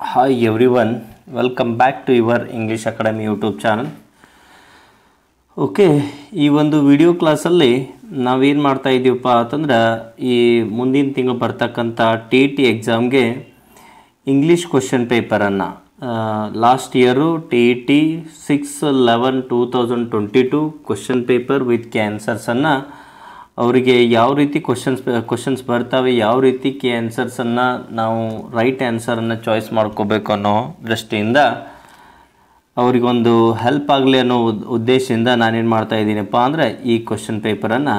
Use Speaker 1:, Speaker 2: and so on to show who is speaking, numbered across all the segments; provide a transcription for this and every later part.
Speaker 1: Hi everyone, welcome back to your English Academy YouTube channel. Okay, ಈ ಒಂದು video ಕ್ಲಾಸಲ್ಲಿ ನಾವೇನು ಮಾಡ್ತಾ ಇದ್ದೀವಪ್ಪ ಅಂತಂದ್ರೆ ಈ ಮುಂದಿನ ತಿಂಗಳು ಬರ್ತಕ್ಕಂಥ ಟಿ ಟಿ ಎಕ್ಸಾಮ್ಗೆ ಇಂಗ್ಲೀಷ್ ಕ್ವಶನ್ ಪೇಪರನ್ನು last year T T 6/11/2022 question paper with ಆನ್ಸರ್ಸನ್ನು ಅವರಿಗೆ ಯಾವ ರೀತಿ ಕ್ವಶನ್ಸ್ ಬರ್ತವೆ, ಯಾವ ರೀತಿ ಆನ್ಸರ್ಸನ್ನು ನಾವು ರೈಟ್ ಆನ್ಸರನ್ನು ಚಾಯ್ಸ್ ಮಾಡ್ಕೋಬೇಕು ಅನ್ನೋ ದೃಷ್ಟಿಯಿಂದ ಅವರಿಗೊಂದು ಹೆಲ್ಪ್ ಆಗಲಿ ಅನ್ನೋ ಉದ್ದೇಶದಿಂದ ನಾನೇನು ಮಾಡ್ತಾ ಇದ್ದೀನಪ್ಪ ಅಂದರೆ ಈ ಕ್ವಶನ್ ಪೇಪರನ್ನು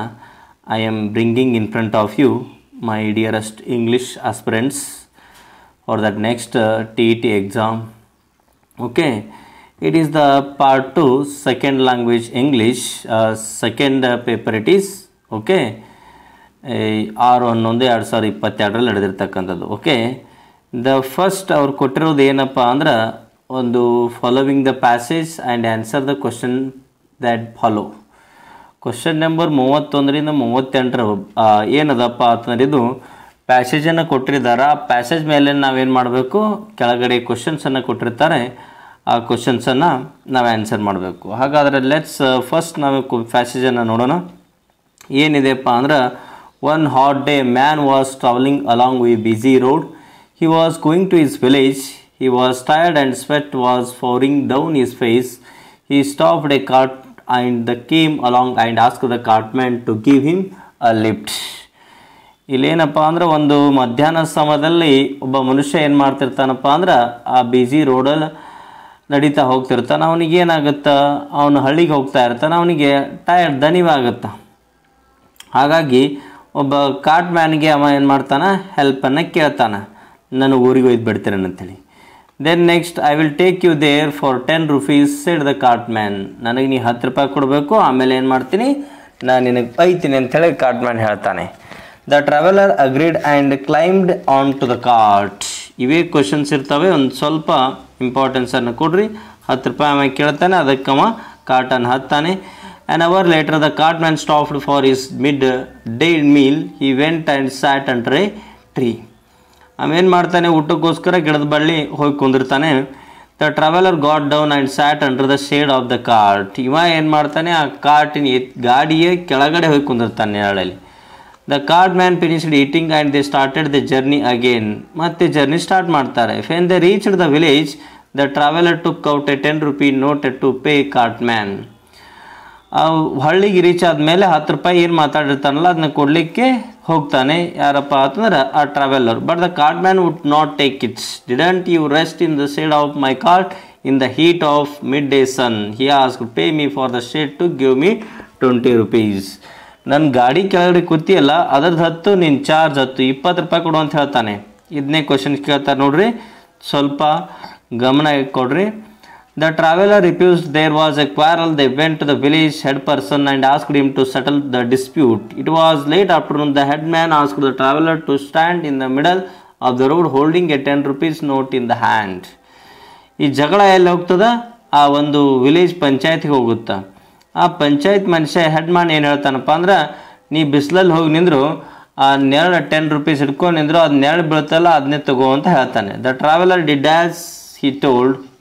Speaker 1: I am bringing in front of you my dearest English aspirants for that next T E T exam. Okay, it is the part 2 second language English, second paper it is. Okay, 6/11/2022 ನಡೆದಿರ್ತಕ್ಕಂಥದ್ದು. Okay, the first ಅವ್ರು ಕೊಟ್ಟಿರೋದು ಏನಪ್ಪ ಅಂದ್ರೆ ಒಂದು following the passage and answer the question that follow. Question number 31ರಿಂದ 38 ಏನದಪ್ಪ ಅಂತಂದ್ರೆ ಇದು ಪ್ಯಾಸೇಜನ್ನು ಕೊಟ್ಟಿದ್ದಾರೆ. ಆ ಪ್ಯಾಸೇಜ್ ಮೇಲೆ ನಾವೇನು ಮಾಡಬೇಕು, ಕೆಳಗಡೆ ಕ್ವಶನ್ಸನ್ನು ಕೊಟ್ಟಿರ್ತಾರೆ, ಆ ಕ್ವಶನ್ಸನ್ನು ನಾವು ಆನ್ಸರ್ ಮಾಡಬೇಕು. ಹಾಗಾದರೆ ಲೆಟ್ಸ್ ಫಸ್ಟ್ ನಾವು ಪ್ಯಾಸೇಜನ್ನು ನೋಡೋಣ. ಏನಿದೆಪ್ಪ ಅಂದ್ರೆ, one hot day man was travelling along ವಿ busy road. He was going to his village. He was tired and sweat was pouring down his face. He stopped a cart and came along and asked the cartman to give him a lift. ಇಲ್ಲೇನಪ್ಪ ಅಂದ್ರೆ ಒಂದು ಮಧ್ಯಾಹ್ನ ಸಮಯದಲ್ಲಿ ಒಬ್ಬ ಮನುಷ್ಯ ಏನು ಮಾಡ್ತಿರ್ತಾನಪ್ಪ ಅಂದ್ರೆ ಆ ಬಿಸಿ ರೋಡಲ್ಲಿ ನಡೀತಾ ಹೋಗ್ತಿರ್ತಾನೆ. ಅವನಿಗೆ ಏನಾಗುತ್ತೆ, ಅವನು ಹಳ್ಳಿಗೆ ಹೋಗ್ತಾ ಇರ್ತಾನೆ, ಅವನಿಗೆ ಟಯರ್ಡ್ ದಣಿವಾಗುತ್ತೆ. ಹಾಗಾಗಿ ಒಬ್ಬ ಕಾರ್ಟ್ ಮ್ಯಾನ್ಗೆ ಅವ ಏನು ಮಾಡ್ತಾನೆ, ಹೆಲ್ಪನ್ನು ಕೇಳ್ತಾನೆ, ನಾನು ಊರಿಗೆ ಒಯ್ದು ಬಿಡ್ತೇನೆ ಅಂತೇಳಿ. Then next, I will take you there for 10 rupees said the cart man. ನನಗೆ ನೀ 10 ರೂಪಾಯಿ ಕೊಡಬೇಕು, ಆಮೇಲೆ ಏನು ಮಾಡ್ತೀನಿ, ನಾನು ನಿನಗೆ ಒಯ್ತೀನಿ ಅಂಥೇಳಿ ಕಾರ್ಟ್ ಮ್ಯಾನ್ ಹೇಳ್ತಾನೆ. The traveller agreed and climbed on to the cart. ಇವೇ ಕ್ವಶನ್ಸ್ ಇರ್ತವೆ, ಒಂದು ಸ್ವಲ್ಪ ಇಂಪಾರ್ಟೆನ್ಸನ್ನು ಕೊಡ್ರಿ. 10 ರೂಪಾಯಿ ಆಮೇಲೆ ಕೇಳ್ತಾನೆ, ಅದಕ್ಕೆ ಅವ ಕಾರ್ಟನ್ನು ಹತ್ತಾನೆ. An hour later the cartman stopped for his mid-day meal. He went and sat under a tree. ಅವೇನು ಮಾಡ್ತಾನೆ, ಊಟಕ್ಕೋಸ್ಕರ ಗಿಡದ ಬಳ್ಳಿ ಹೋಗಿ ಕುಂದಿರ್ತಾನೆ. The traveller got down and sat under the shade of the cart. ಇವ ಏನು ಮಾಡ್ತಾನೆ, ಆ ಕಾರ್ಟಿನ ಗಾಡಿಯ ಕೆಳಗಡೆ ಹೋಗಿ ಕುಂದಿರ್ತಾನೆ ನೆರಳಲ್ಲಿ. The cart man finished eating and they started the journey again. ಮತ್ತೆ ಜರ್ನಿ ಸ್ಟಾರ್ಟ್ ಮಾಡ್ತಾರೆ. When they reached the village the traveller took out a 10 rupee note to pay cart man. ಹಳ್ಳಿಗೆ ರೀಚ್ ಆದಮೇಲೆ 10 ರೂಪಾಯಿ ಏನು ಮಾತಾಡಿರ್ತಾನಲ್ಲ ಅದನ್ನ ಕೊಡಲಿಕ್ಕೆ ಹೋಗ್ತಾನೆ. ಯಾರಪ್ಪ ಅಂತಂದ್ರೆ ಆ traveller. But the cart man would not take its. Didn't you rest in the shade of my cart in the heat of mid day sun. He ask pay me for the shade to give me 20 rupees. ನನ್ನ ಗಾಡಿ ಕೆಳಗಡೆ ಕೂತಿಯಲ್ಲ ಅದ್ರದ್ದು 10, ನಿನ್ನ charge 10, 20 ರೂಪಾಯಿ ಕೊಡು ಅಂತ ಹೇಳ್ತಾನೆ. ಇದನ್ನೇ ಕ್ವಶನ್ ಕೇಳ್ತಾರೆ ನೋಡ್ರಿ, ಸ್ವಲ್ಪ ಗಮನ ಕೊಡ್ರಿ. The traveler refused. There was a quarrel. They went to the village head person and asked him to settle the dispute. It was late afternoon. The headman asked the traveler to stand in the middle of the road holding a 10 rupees note in the hand. ಈ ಜಗಳ ಎಲ್ಲಿ ಹೋಗ್ತದ, ಆ ಒಂದು village ಪಂಚಾಯತ್ಗೆ ಹೋಗುತ್ತಾ. ಆ ಪಂಚಾಯತ್ ಮನುಷ್ಯ ಹೆಡ್ಮ್ಯಾನ್ ಏನು ಹೇಳ್ತಾನಪ್ಪ ಅಂದ್ರೆ, ನೀ ಬಿಸಿಲಲ್ಲಿ ಹೋಗಿ ನಿಂದ್ರು, ಆ ನೆರಳು 10 rupees ಹಿಡ್ಕೊಂಡು ನಿಂದ್ರು, ಅದು ನೆರಳು ಬೀಳ್ತಲ್ಲ ಅದನ್ನೇ ತಗೋ ಅಂತ ಹೇಳ್ತಾನೆ. The traveller did as he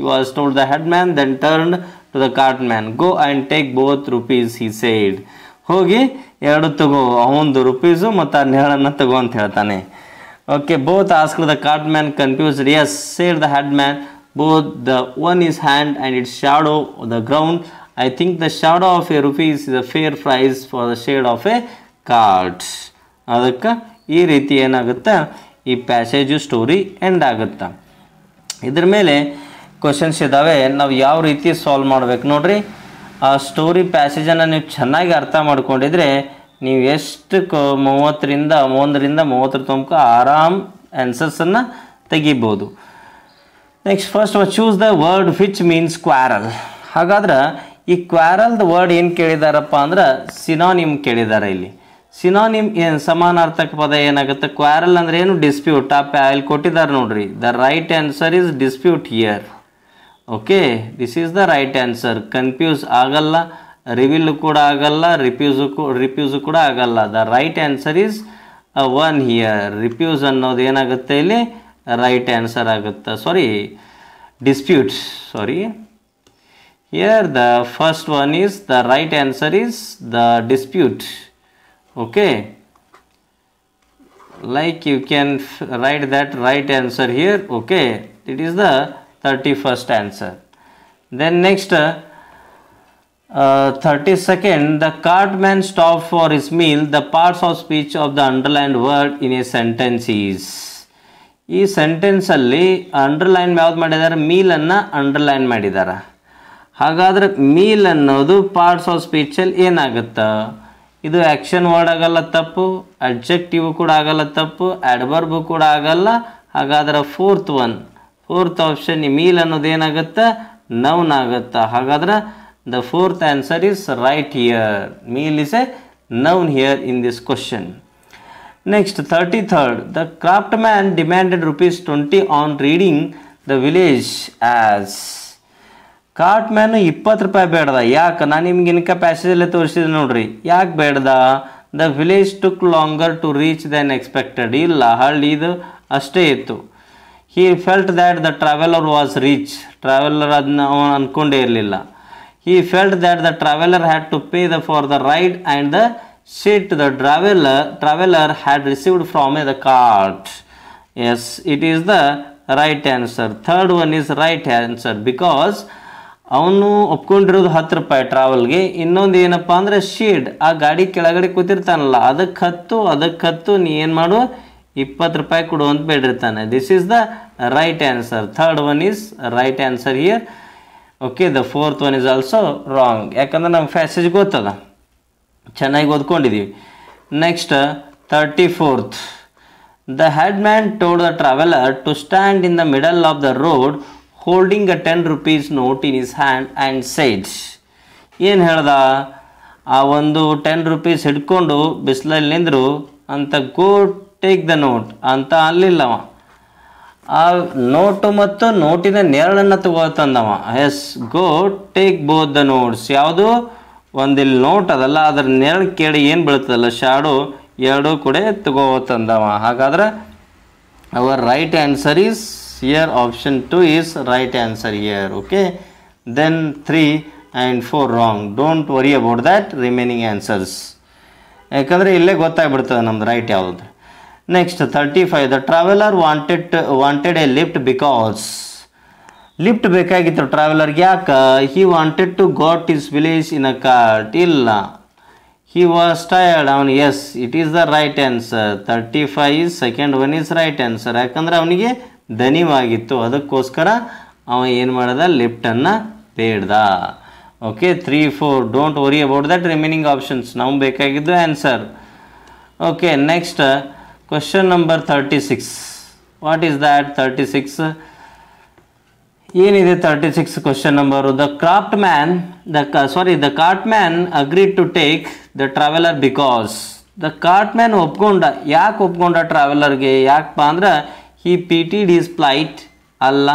Speaker 1: was told. The headman then turned to the cartman. Go and take both rupees, he said. ಹೋಗಿ ಎರಡು ತಗೋ, ಅವನದು ರುಪೀಸು ಮತ್ತು ಆ ನೆರಳನ್ನು ತಗೋ ಅಂತ ಹೇಳ್ತಾನೆ. Okay, both asked the cartman confused. Yes, said the headman. Both the one is hand and its shadow the ground. I think the shadow of a rupees is a fair price for the shade of a cart. ಅದಕ್ಕೆ ಈ ರೀತಿ ಏನಾಗುತ್ತೆ, ಈ passage story end ಆಗುತ್ತೆ. ಇದ್ರ ಮೇಲೆ questions ಇದ್ದಾವೆ, ನಾವು ಯಾವ ರೀತಿ ಸಾಲ್ವ್ ಮಾಡ್ಬೇಕು ನೋಡ್ರಿ. ಆ ಸ್ಟೋರಿ ಪ್ಯಾಸೇಜನ್ನು ನೀವು ಚೆನ್ನಾಗಿ ಅರ್ಥ ಮಾಡ್ಕೊಂಡಿದ್ರೆ ನೀವು ಎಷ್ಟು 30ರಿಂದ 30 ತನಕ ಆರಾಮ್ ಆನ್ಸರ್ಸನ್ನು ತೆಗಿಬೋದು. Next first choose the word which means quarrel. ಹಾಗಾದ್ರೆ ಈ ಕ್ವಾರಲ್ದ ವರ್ಡ್ ಏನು ಕೇಳಿದಾರಪ್ಪ ಅಂದ್ರೆ ಸಿನಾನಿಮ್ ಕೇಳಿದ್ದಾರೆ. ಇಲ್ಲಿ ಸಿನಾನಿಮ್ ಏನು ಸಮಾನಾರ್ಥಕ ಪದ ಏನಾಗುತ್ತೆ, ಕ್ವಾರಲ್ ಅಂದ್ರೆ ಏನು, ಡಿಸ್ಪ್ಯೂಟ್. ಇಲ್ಲಿ ಕೊಟ್ಟಿದ್ದಾರೆ ನೋಡ್ರಿ, the right answer is dispute here. Okay, this is the right answer. Confuse ಆಗಲ್ಲ, ರಿವಿಲ್ ಕೂಡ ಆಗಲ್ಲ, ರಿಫ್ಯೂಸು ಕೂಡ ಆಗಲ್ಲ. The right answer is 1 here. Refuse ಅನ್ನೋದು ಏನಾಗುತ್ತೆ, ಇಲ್ಲಿ ರೈಟ್ ಆನ್ಸರ್ ಆಗುತ್ತೆ. ಸಾರಿ, dispute. Sorry. Here the first one is the right answer is the dispute. Okay. Like you can write that right answer here. Okay. It is the 31st answer. Then next 32nd, the cartman stopped for his meal. The parts of speech of the underlined word in a sentence is. ಈ ಸೆಂಟೆನ್ಸಲ್ಲಿ underline ಯಾವ್ದು ಮಾಡಿದ್ದಾರೆ? ಮೀಲನ್ನು underline ಮಾಡಿದ್ದಾರೆ. ಹಾಗಾದರೆ meal ಅನ್ನೋದು parts of ಸ್ಪೀಚಲ್ಲಿ ಏನಾಗುತ್ತೆ? ಇದು action word ಆಗಲ್ಲ, ತಪ್ಪು. ಅಡ್ಜೆಕ್ಟಿವ್ ಕೂಡ ಆಗಲ್ಲ, ತಪ್ಪು. ಆಡ್ವರ್ಬ್ ಕೂಡ ಆಗಲ್ಲ. ಹಾಗಾದ್ರೆ ಫೋರ್ತ್ ಆಪ್ಷನ್ ಮೀಲ್ ಅನ್ನೋದು ಏನಾಗುತ್ತೆ? ನೌನ್ ಆಗುತ್ತೆ. ಹಾಗಾದ್ರೆ the fourth answer is right here. Meal is a noun here in this question. Next, 33rd, the craftsman demanded ₹20 on reading the village as. ಕಾರ್ಟ್ಮ್ಯಾನ್ ₹20 ಬೇಡ್ದ. ಯಾಕೆ? ನಾನು ನಿಮ್ಗೆ ಇನ್ಕ ಪ್ಯಾಸೇಜಲ್ಲೇ ತೋರಿಸಿದೆ ನೋಡ್ರಿ. ಯಾಕೆ ಬೇಡ್ದ? The village took longer to reach then expected. ಇಲ್ಲ, ಹಳ್ಳಿದು ಅಷ್ಟೇ ಇತ್ತು. He felt that the traveller was rich. Traveller ಅದನ್ನ ಅವನು ಅಂದ್ಕೊಂಡೇ ಇರಲಿಲ್ಲ. He felt that the traveler had to pay for the ride and the seat the traveler had received from the cart. Yes, it is the right answer. Third one is right answer because ಅವನು ಒಪ್ಕೊಂಡಿರೋದು ₹10 ಟ್ರಾವೆಲ್ಗೆ. ಇನ್ನೊಂದು ಏನಪ್ಪ ಅಂದರೆ seed, ಆ ಗಾಡಿ ಕೆಳಗಡೆ ಕೂತಿರ್ತಾನಲ್ಲ, ಅದಕ್ಕೆ ಹತ್ತು ನೀ ಏನು ಮಾಡು, ₹20 ಕೊಡು ಅಂತ ಬೇಡಿರ್ತಾನೆ. This is the right answer. Third one is right answer here. Okay, the fourth one is also wrong. ಯಾಕಂದ್ರೆ ನಮ್ಗೆ ಪ್ಯಾಸೇಜ್ ಗೊತ್ತದ, ಚೆನ್ನಾಗಿ ಓದ್ಕೊಂಡಿದ್ದೀವಿ. Next 34th, the headman told the traveller to stand in the middle of the road holding a ₹10 note in his hand and side. ಏನು ಹೇಳ್ದ? ಆ ಒಂದು ₹10 ಹಿಡ್ಕೊಂಡು ಬಿಸಿಲಲ್ಲಿ ನಿಂದರು ಅಂತ. ಗೋ ಟೇಕ್ ದ ನೋಟ್ ಅಂತ ಅಲ್ಲಿಲ್ಲವ. ಆ ನೋಟು ಮತ್ತು ನೋಟಿನ ನೆರಳನ್ನು ತಗೋತಂದವ. Yes, go take both the notes. ಯಾವುದು? ಒಂದಿಲ್ಲಿ ನೋಟ್ ಅದಲ್ಲ, ಅದರ ನೆರಳು ಕೇಳಿ ಏನು ಬೀಳ್ತದಲ್ಲ, ಶಾಡೋ, ಎರಡೂ ಕೂಡ ತಗೋತಂದವ. ಹಾಗಾದ್ರೆ our right answer is here. Option 2 is right answer here. Okay, then 3 and 4 wrong. Don't worry about that remaining answers. ಯಾಕಂದರೆ ಇಲ್ಲೇ ಗೊತ್ತಾಗ್ಬಿಡ್ತದೆ ನಮ್ದು ರೈಟ್ ಯಾವುದು. Next 35, the traveler wanted a lift because. Lift ಬೇಕಾಗಿತ್ತು ಟ್ರಾವೆಲರ್ಗೆ. ಯಾಕೆ? he wanted to go to his village in a cart. ಇಲ್ಲ, he was tired. ಅವನು. Yes, it is the right answer. 35 second one is right answer. ಯಾಕಂದ್ರೆ ಅವನಿಗೆ ದಣಿವಾಗಿತ್ತು, ಅದಕ್ಕೋಸ್ಕರ ಅವ ಏನು ಮಾಡ್ದ? ಲಿಫ್ಟನ್ನು ಬೇಡ್ದ. Okay, 3, 4 don't worry about that remaining options. ನಮ್ಗೆ ಬೇಕಾಗಿದ್ದು answer. Okay, next question number 36. What is that? 36 ಏನಿದೆ 36 question number? the cartman agreed to take the traveler because. the cartman ಒಪ್ಕೊಂಡ. ಯಾಕೆ ಒಪ್ಕೊಂಡ ಟ್ರಾವೆಲರ್ಗೆ? ಯಾಕಪ್ಪ ಅಂದ್ರೆ he pitied his plight. ಅಲ್ಲ.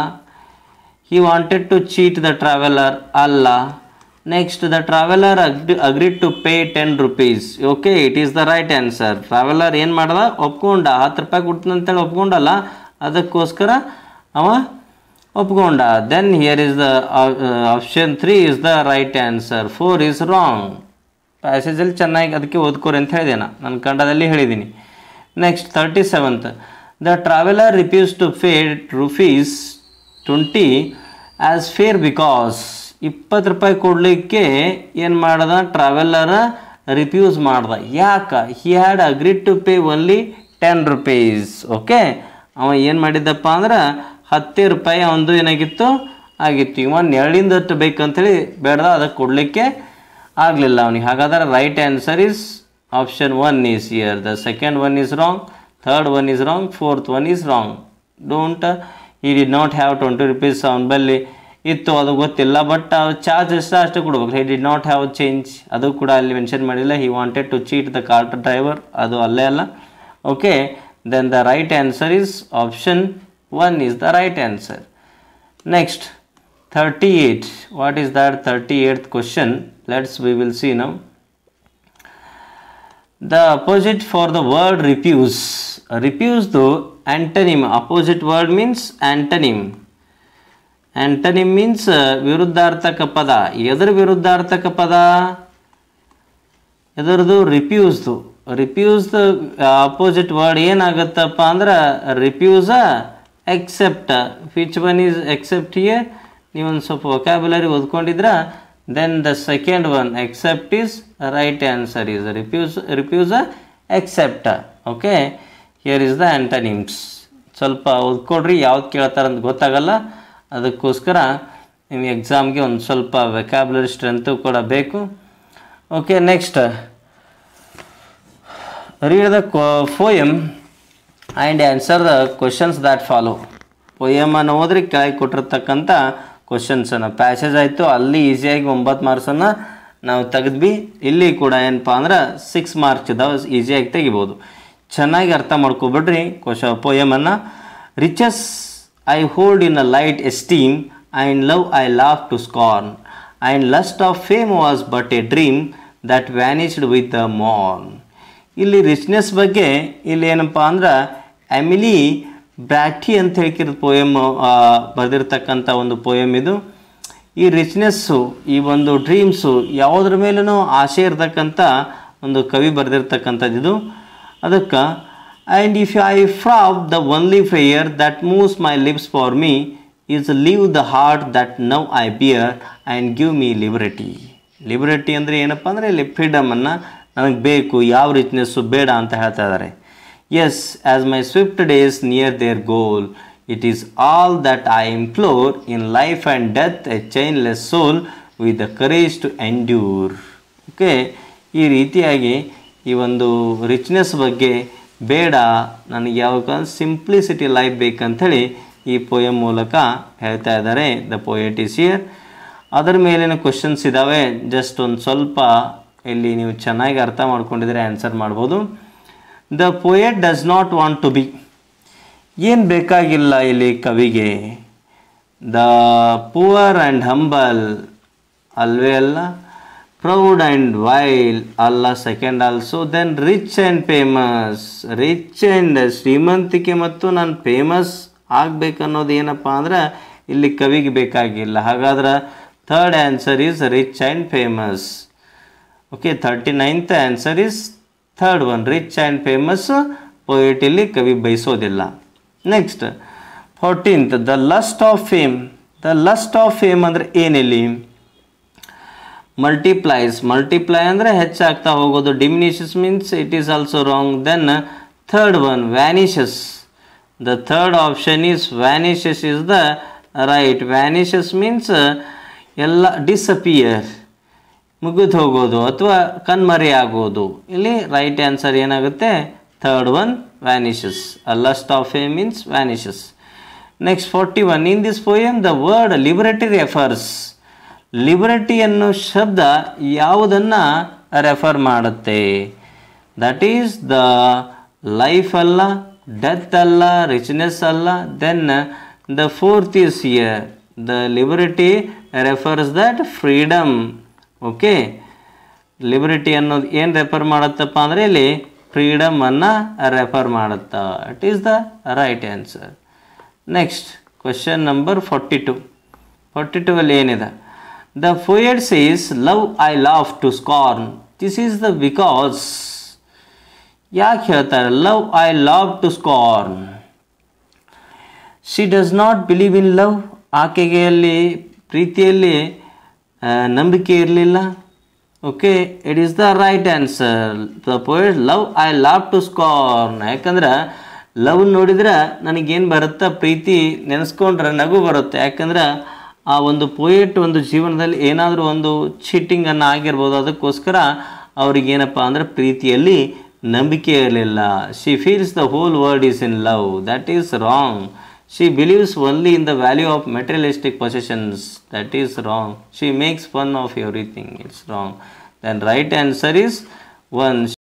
Speaker 1: he wanted to cheat the traveler. ಅಲ್ಲ. Next, the traveler agreed to pay ₹10. Okay, it is the right answer. Traveler ಏನು ಮಾಡ್ದ? ಒಪ್ಕೊಂಡ. ₹10 ಕೊಡ್ತೀನಿ ಅಂತೇಳಿ ಒಪ್ಕೊಂಡಲ್ಲ, ಅದಕ್ಕೋಸ್ಕರ ಅವ ಒಪ್ಕೊಂಡ. Then here is the option 3 is the right answer. 4 is wrong. ಪ್ಯಾಸೇಜಲ್ಲಿ ಚೆನ್ನಾಗಿ ಅದಕ್ಕೆ ಓದ್ಕೋರಿ ಅಂತ ಹೇಳಿದೆ, ನಾನು ಕನ್ನಡದಲ್ಲಿ ಹೇಳಿದ್ದೀನಿ. Next 37th, the traveller refuse to pay ₹20 as fare because. ₹20 ಕೊಡಲಿಕ್ಕೆ ಏನು ಮಾಡ್ದ? ಟ್ರಾವೆಲರ ರಿಫ್ಯೂಸ್ ಮಾಡ್ದ. ಯಾಕೆ? He had agreed to pay only ₹10. Okay, ಅವ ಏನು ಮಾಡಿದ್ದಪ್ಪ ಅಂದ್ರೆ ₹10 ಅವನದು ಏನಾಗಿತ್ತು ಆಗಿತ್ತು. ಇವ ನೆರಳಿಂದಷ್ಟು ಬೇಕಂತೇಳಿ ಬೇಡ್ದ, ಅದಕ್ಕೆ ಕೊಡಲಿಕ್ಕೆ ಆಗಲಿಲ್ಲ ಅವನಿಗೆ. ಹಾಗಾದ್ರೆ right answer is option 1 is here. The second one is wrong, third one is wrong, fourth one is wrong. Don't he did not have ₹20 ಅವನ ಬಲ್ಲಿ ಇತ್ತು, ಅದು ಗೊತ್ತಿಲ್ಲ. ಬಟ್ ಚಾರ್ಜ್ ಅಷ್ಟೇ ಕೊಡ್ಬೇಕು. He did not have change, ಅದು ಕೂಡ ಅಲ್ಲಿ ಮೆನ್ಷನ್ ಮಾಡಿಲ್ಲ. He wanted to cheat the cart driver, ಅದು ಅಲ್ಲೇ ಅಲ್ಲ. Okay, then the right answer is option 1 is the right answer. Next 38. What is that 38th question? We will see now. The opposite for the word refuse. Refuse the antonym. Opposite word means antonym. Antonym means ವಿರುದ್ಧಾರ್ಥಕ ಪದ. ಎದರ ವಿರುದ್ಧಾರ್ಥಕ ಪದ? ಎದರದು? ರಿಫ್ಯೂಸ್ದು. ರಿಫ್ಯೂಸ್ದು opposite word ಏನಾಗುತ್ತಪ್ಪ ಅಂದ್ರೆ refuse accept. Which one is accept here? ನೀವೊಂದು ಸ್ವಲ್ಪ vocabulary ಓದ್ಕೊಂಡಿದ್ರ then the second one accept is right answer is refuse accept. Okay, here is the antonyms. ಸ್ವಲ್ಪ ಓದ್ಕೊಡ್ರಿ, ಯಾವ್ದು ಕೇಳ್ತಾರೆ ಅಂತ ಗೊತ್ತಾಗಲ್ಲ, ಅದಕ್ಕೋಸ್ಕರ ನಿಮಗೆ ಎಕ್ಸಾಮ್ಗೆ ಒಂದು ಸ್ವಲ್ಪ ವೆಕ್ಯಾಬ್ಯುಲರಿ ಸ್ಟ್ರೆಂತು ಕೂಡ ಬೇಕು. Okay, next read the poem and answer the questions that follow. ಪೊಯಮನ್ನು ಓದ್ರಿ, ಕೆಳಗೆ ಕೊಟ್ಟಿರ್ತಕ್ಕಂಥ ಕ್ವಶನ್ಸನ್ನು. ಪ್ಯಾಸೇಜ್ ಆಯಿತು, ಅಲ್ಲಿ ಈಸಿಯಾಗಿ 9 ಮಾರ್ಕ್ಸನ್ನು ನಾವು ತೆಗೆದ್ವಿ. ಇಲ್ಲಿ ಕೂಡ ಏನಪ್ಪ ಅಂದ್ರೆ 6 ಮಾರ್ಕ್ಸ್ ಇದಾವೆ, ಈಸಿಯಾಗಿ ತೆಗಿಬೋದು. ಚೆನ್ನಾಗಿ ಅರ್ಥ ಮಾಡ್ಕೊಬಿಡ್ರಿ ಪೊಯಮನ್ನು. Riches I hold in a light esteem and love I love to scorn and lust of fame was but a dream that vanished with the morn. ಇಲ್ಲಿ ರಿಚ್ನೆಸ್ ಬಗ್ಗೆ ಇಲ್ಲಿ ಏನಪ್ಪ ಅಂದ್ರೆ ಎಮಿಲಿ ಬ್ರ್ಯಾಟಿ ಅಂತ ಹೇಳ್ಕಿರೋ ಪೊಯಮ್ ಬರೆದಿರ್ತಕ್ಕಂಥ ಒಂದು ಪೊಯಮ್ ಇದು. ಈ ರಿಚ್ನೆಸ್ಸು, ಈ ಒಂದು ಡ್ರೀಮ್ಸು ಯಾವುದ್ರ ಮೇಲೂ ಆಸೆ ಇರ್ತಕ್ಕಂಥ ಒಂದು ಕವಿ ಬರೆದಿರ್ತಕ್ಕಂಥದ್ದು ಇದು. ಅದಕ್ಕೆ and if I pray the only prayer that moves my lips for me is leave the heart that now I bear and give me liberty. Liberty ಅಂದರೆ ಏನಪ್ಪ ಅಂದರೆ ಇಲ್ಲಿ ಫ್ರೀಡಮನ್ನು ನನಗೆ ಬೇಕು, ಯಾವ ರಿಚ್ನೆಸ್ಸು ಬೇಡ ಅಂತ ಹೇಳ್ತಾ ಇದ್ದಾರೆ. Yes, as my swift days near their goal, it is all that I implore in life and death, a chainless soul with the courage to endure. Okay, ಈ ರೀತಿಯಾಗಿ ಈ ಒಂದು ರಿಚ್ನೆಸ್ ಬಗ್ಗೆ ಬೇಡ, ನನಗೆ ಯಾವಾಗ ಸಿಂಪ್ಲಿಸಿಟಿ ಲೈಫ್ ಬೇಕಂಥೇಳಿ ಈ ಪೊಯಮ್ ಮೂಲಕ ಹೇಳ್ತಾ ಇದ್ದಾರೆ. The poet is here. ಅದರ ಮೇಲಿನ ಕ್ವಶನ್ಸ್ ಇದ್ದಾವೆ, ಜಸ್ಟ್ ಒಂದು ಸ್ವಲ್ಪ ಇಲ್ಲಿ ನೀವು ಚೆನ್ನಾಗಿ ಅರ್ಥ ಮಾಡ್ಕೊಂಡಿದ್ರೆ ಆನ್ಸರ್ ಮಾಡ್ಬೋದು. The poet does not want to be. ಏನು ಬೇಕಾಗಿಲ್ಲ ಇಲ್ಲಿ ಕವಿಗೆ? ದ ಪುವರ್ ಆ್ಯಂಡ್ ಹಂಬಲ್ ಅಲ್ವೇ ಅಲ್ಲ, ಪ್ರೌಡ್ ಆ್ಯಂಡ್ ವೈಲ್ ಅಲ್ಲ, second also, then rich and famous. Rich and ಶ್ರೀಮಂತಿಕೆ ಮತ್ತು ನಾನು ಫೇಮಸ್ ಆಗಬೇಕನ್ನೋದು ಏನಪ್ಪ ಅಂದ್ರೆ ಇಲ್ಲಿ ಕವಿಗೆ ಬೇಕಾಗಿಲ್ಲ. ಹಾಗಾದ್ರೆ third answer is rich and famous. Okay, 39th answer is third one, rich and famous poet ಇಲ್ಲಿ ಕವಿ ಬಯಸೋದಿಲ್ಲ. Next 14th the lust of fame. The lust of fame ಅಂದರೆ ಏನಿಲ್ಲಿ? ಮಲ್ಟಿಪ್ಲೈಸ್. ಮಲ್ಟಿಪ್ಲೈ ಅಂದರೆ ಹೆಚ್ಚಾಗ್ತಾ ಹೋಗೋದು. Diminishes means it is also wrong. Then third one vanishes. The third option is vanishes is the right. Vanishes means ಎಲ್ಲ disappear, ಮುಗಿದು ಹೋಗೋದು ಅಥವಾ ಕಣ್ಮರೆ ಆಗೋದು. ಇಲ್ಲಿ ರೈಟ್ ಆನ್ಸರ್ ಏನಾಗುತ್ತೆ? Third one, vanishes. A lust of fame means vanishes. Next 41 in this poem the word liberty refers. Liberty ಅನ್ನೋ ಶಬ್ದ ಯಾವುದನ್ನು ರೆಫರ್ ಮಾಡುತ್ತೆ? ದಟ್ ಈಸ್ ದ ಲೈಫ್ ಅಲ್ಲ, ಡೆತ್ ಅಲ್ಲ, ರಿಚ್ನೆಸ್ ಅಲ್ಲ. Then the fourth is here, the liberty refers that freedom. Okay, liberty ಅನ್ನೋದು ಏನು refer ಮಾಡುತ್ತಪ್ಪ ಅಂದರೆ ಇಲ್ಲಿ ಫ್ರೀಡಮನ್ನು ರೆಫರ್ ಮಾಡುತ್ತಾ. It is the right answer. Next question number 42. 42 ಅಲ್ಲಿ ಏನಿದೆ? The poet says love I love to scorn. This is the because. ಯಾಕೆ ಹೇಳ್ತಾರೆ love I love to scorn? She does not believe in love. ಆಕೆಗೆ ಅಲ್ಲಿ ಪ್ರೀತಿಯಲ್ಲಿ ನಂಬಿಕೆ ಇರಲಿಲ್ಲ. Okay, it is the right answer. The poet love I love to scorn. ಯಾಕಂದ್ರೆ love ನೋಡಿದ್ರೆ ನನಗೇನು ಬರುತ್ತಾ? ಪ್ರೀತಿ ನೆನೆಸ್ಕೊಂಡ್ರೆ ನಗು ಬರುತ್ತೆ. ಯಾಕಂದ್ರೆ ಆ ಒಂದು ಪೊಯೆಟ್ ಒಂದು ಜೀವನದಲ್ಲಿ ಏನಾದರೂ ಒಂದು ಚೀಟಿಂಗನ್ನು ಆಗಿರ್ಬೋದು, ಅದಕ್ಕೋಸ್ಕರ ಅವ್ರಿಗೇನಪ್ಪ ಅಂದರೆ ಪ್ರೀತಿಯಲ್ಲಿ ನಂಬಿಕೆ ಇರಲಿಲ್ಲ. She feels the whole world is in love. That is wrong. She believes only in the value of materialistic possessions. That is wrong. She makes fun of everything. It's wrong. Then right answer is 1.